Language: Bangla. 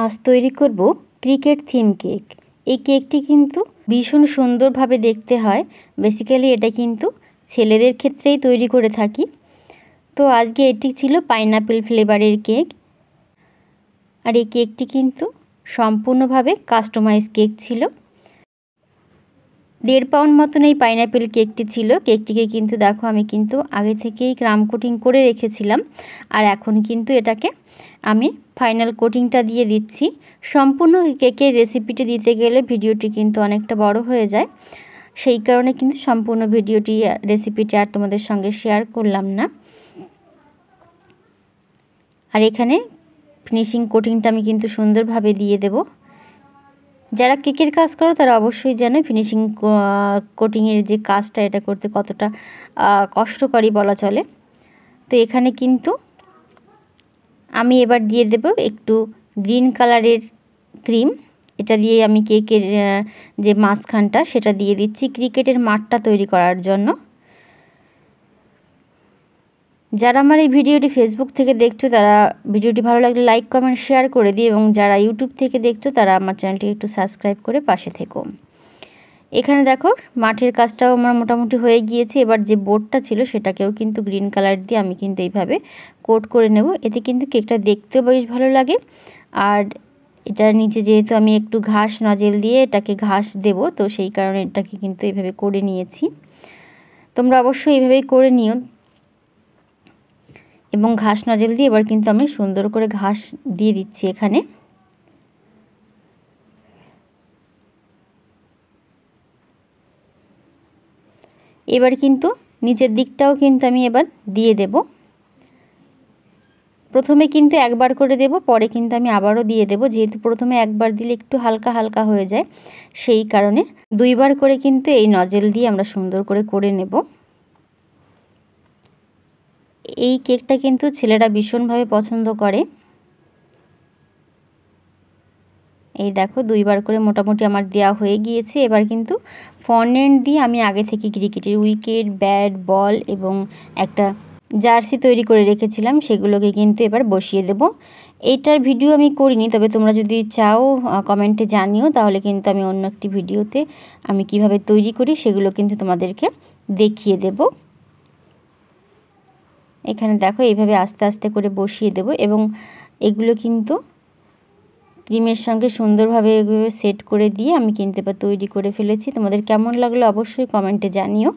আজ তৈরি করব ক্রিকেট থিম কেক। এই কেকটি কিন্তু ভীষণ সুন্দরভাবে দেখতে হয়। বেসিক্যালি এটা কিন্তু ছেলেদের ক্ষেত্রেই তৈরি করে থাকি। তো আজকে এটি ছিল পাইনাপেল ফ্লেভারের কেক। আর এই কেকটি কিন্তু সম্পূর্ণভাবে কাস্টমাইজ কেক ছিল। 1.5 পাউন্ড মতন এই পাইনাপেল কেকটি ছিল। কেকটিকে কিন্তু দেখো আমি কিন্তু আগে থেকেই ক্রাম কোটিং করে রেখেছিলাম। আর এখন কিন্তু এটাকে আমি ফাইনাল কোটিংটা দিয়ে দিচ্ছি। সম্পূর্ণ কেকের রেসিপিটি দিতে গেলে ভিডিওটি কিন্তু অনেকটা বড় হয়ে যায়। সেই কারণে কিন্তু সম্পূর্ণ ভিডিওটি রেসিপিটি আর তোমাদের সঙ্গে শেয়ার করলাম না। আর এখানে ফিনিশিং কোটিংটা আমি কিন্তু সুন্দরভাবে দিয়ে দেব। যারা কেকের কাজ করো তারা অবশ্যই জানো ফিনিশিং কোটিংয়ের যে কাজটা এটা করতে কতটা কষ্টকরই বলা চলে। তো এখানে কিন্তু আমি এবার দিয়ে দেব একটু গ্রিন কালারের ক্রিম। এটা দিয়ে আমি কেকের যে মাঝখানটা সেটা দিয়ে দিচ্ছি ক্রিকেটের মাঠটা তৈরি করার জন্য। যারা আমার এই ভিডিওটি ফেসবুক থেকে দেখছো তারা ভিডিওটি ভালো লাগলে লাইক কমেন্ট শেয়ার করে দিও, এবং যারা ইউটিউব থেকে দেখছো তারা আমার চ্যানেলটি একটু সাবস্ক্রাইব করে পাশে থেকো। এখানে দেখো মাঠের কাজটাও আমার মোটামুটি হয়ে গিয়েছে। এবার যে বোর্ডটা ছিল সেটাকেও কিন্তু গ্রিন কালার দিয়ে আমি কিন্তু এইভাবে কোট করে নেব। এতে কিন্তু কেকটা দেখতেও বেশ ভালো লাগে। আর এটার নিচে যেহেতু আমি একটু ঘাস নজেল দিয়ে এটাকে ঘাস দেব, তো সেই কারণে এটাকে কিন্তু এইভাবে করে নিয়েছি। তোমরা অবশ্যই এইভাবেই করে নিও। এবং ঘাস নজেল দিয়ে এবার কিন্তু আমি সুন্দর করে ঘাস দিয়ে দিচ্ছি এখানে। এবার কিন্তু নিচের দিকটাও কিন্তু আমি এবার দিয়ে দেব। প্রথমে কিন্তু একবার করে দেব, পরে কিন্তু আমি আবারও দিয়ে দেব। যেহেতু প্রথমে একবার দিলে একটু হালকা হালকা হয়ে যায়, সেই কারণে 2 বার করে কিন্তু এই নজেল দিয়ে আমরা সুন্দর করে নেব। এই কেকটা কিন্তু ছেলেরা ভীষণভাবে পছন্দ করে। এই দেখো 2 বার করে মোটামুটি আমার দেওয়া হয়ে গিয়েছে। এবার কিন্তু ফন্ডেন্ট দিয়ে আমি আগে থেকে ক্রিকেটের উইকেট, ব্যাট, বল এবং একটা জার্সি তৈরি করে রেখেছিলাম, সেগুলোকে কিন্তু এবার বসিয়ে দেব। এইটার ভিডিও আমি করিনি, তবে তোমরা যদি চাও কমেন্টে জানিও, তাহলে কিন্তু আমি অন্য একটি ভিডিওতে আমি কিভাবে তৈরি করি সেগুলো কিন্তু তোমাদেরকে দেখিয়ে দেব। এখানে দেখো এইভাবে আস্তে আস্তে করে বসিয়ে দেব, এবং এগুলো কিন্তু ক্রিমের সঙ্গে সুন্দরভাবে এভাবে সেট করে দিয়ে আমি কিন্তু এবার তৈরি করে ফেলেছি। তোমাদের কেমন লাগলো অবশ্যই কমেন্টে জানিও।